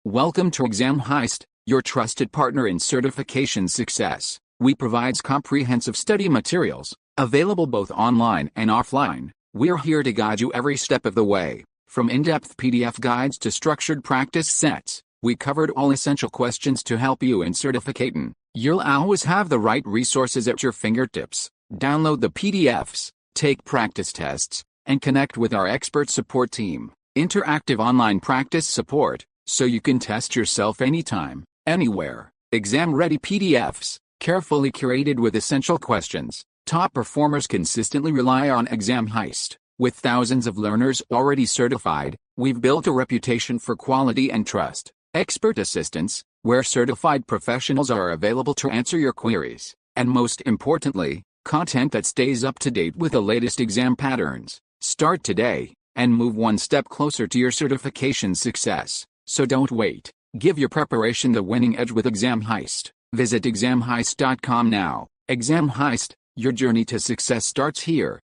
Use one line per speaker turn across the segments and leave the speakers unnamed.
Welcome to Exam Heist, your trusted partner in certification success. We provide comprehensive study materials, available both online and offline. We're here to guide you every step of the way. From in-depth PDF guides to structured practice sets, we covered all essential questions to help you in certificating. You'll always have the right resources at your fingertips. Download the PDFs, take practice tests, and connect with our expert support team. Interactive online practice support, so you can test yourself anytime, anywhere. Exam-ready PDFs, carefully curated with essential questions. Top performers consistently rely on Exam Heist. With thousands of learners already certified, we've built a reputation for quality and trust. Expert assistance, where certified professionals are available to answer your queries. And most importantly, content that stays up to date with the latest exam patterns. Start today, and move one step closer to your certification success. So don't wait. Give your preparation the winning edge with Exam Heist. Visit examheist.com now. Exam Heist, your journey to success starts here.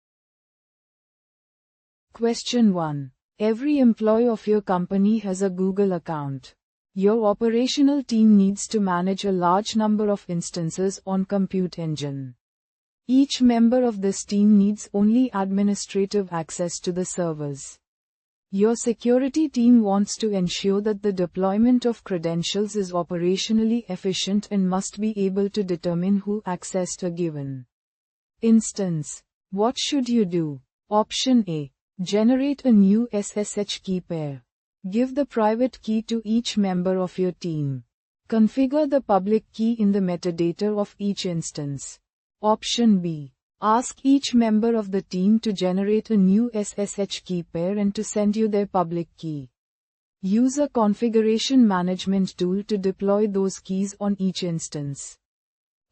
Question 1. Every employee of your company has a Google account. Your operational team needs to manage a large number of instances on Compute Engine. Each member of this team needs only administrative access to the servers. Your security team wants to ensure that the deployment of credentials is operationally efficient and must be able to determine who accessed a given instance. What should you do? Option A. Generate a new SSH key pair. Give the private key to each member of your team. Configure the public key in the metadata of each instance. Option B. Ask each member of the team to generate a new SSH key pair and to send you their public key. Use a configuration management tool to deploy those keys on each instance.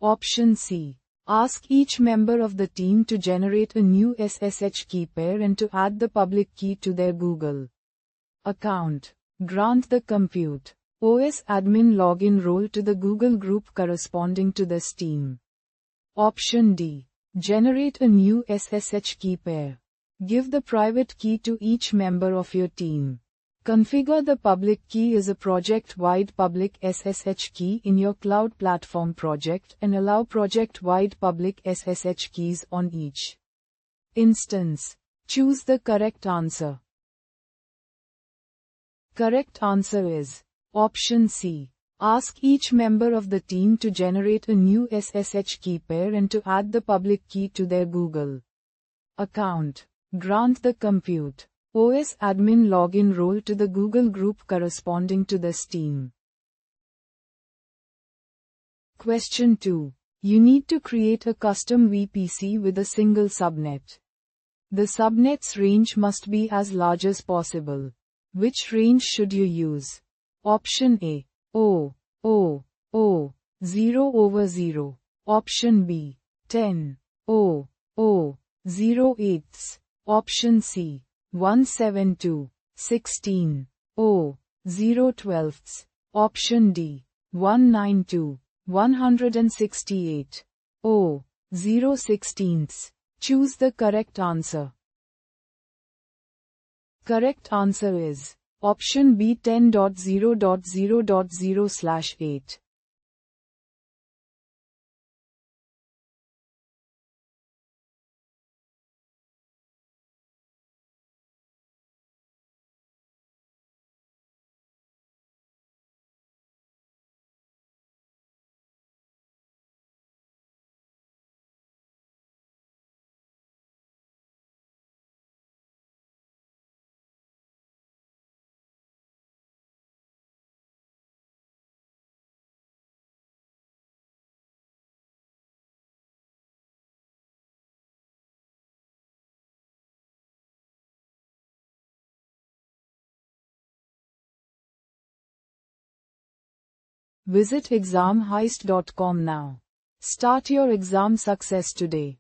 Option C. Ask each member of the team to generate a new SSH key pair and to add the public key to their Google account. Grant the Compute OS admin login role to the Google group corresponding to this team. Option D. Generate a new SSH key pair. Give the private key to each member of your team. Configure the public key as a project-wide public SSH key in your cloud platform project and allow project-wide public SSH keys on each instance. Choose the correct answer. Correct answer is Option C. Ask each member of the team to generate a new SSH key pair and to add the public key to their Google account. Grant the Compute OS admin login role to the Google group corresponding to this team. Question 2. You need to create a custom VPC with a single subnet. The subnet's range must be as large as possible. Which range should you use? Option A. 0 over 0. Option B. 10 0 08. Option C. 172 16 0 12. Option D. 192 168 0 16. Choose the correct answer. Correct answer is Option B. 10.0.0.0/8. Visit examheist.com now. Start your exam success today.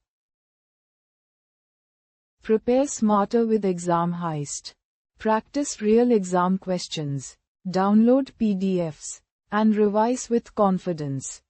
Prepare smarter with Exam Heist. Practice real exam questions. Download PDFs. And revise with confidence.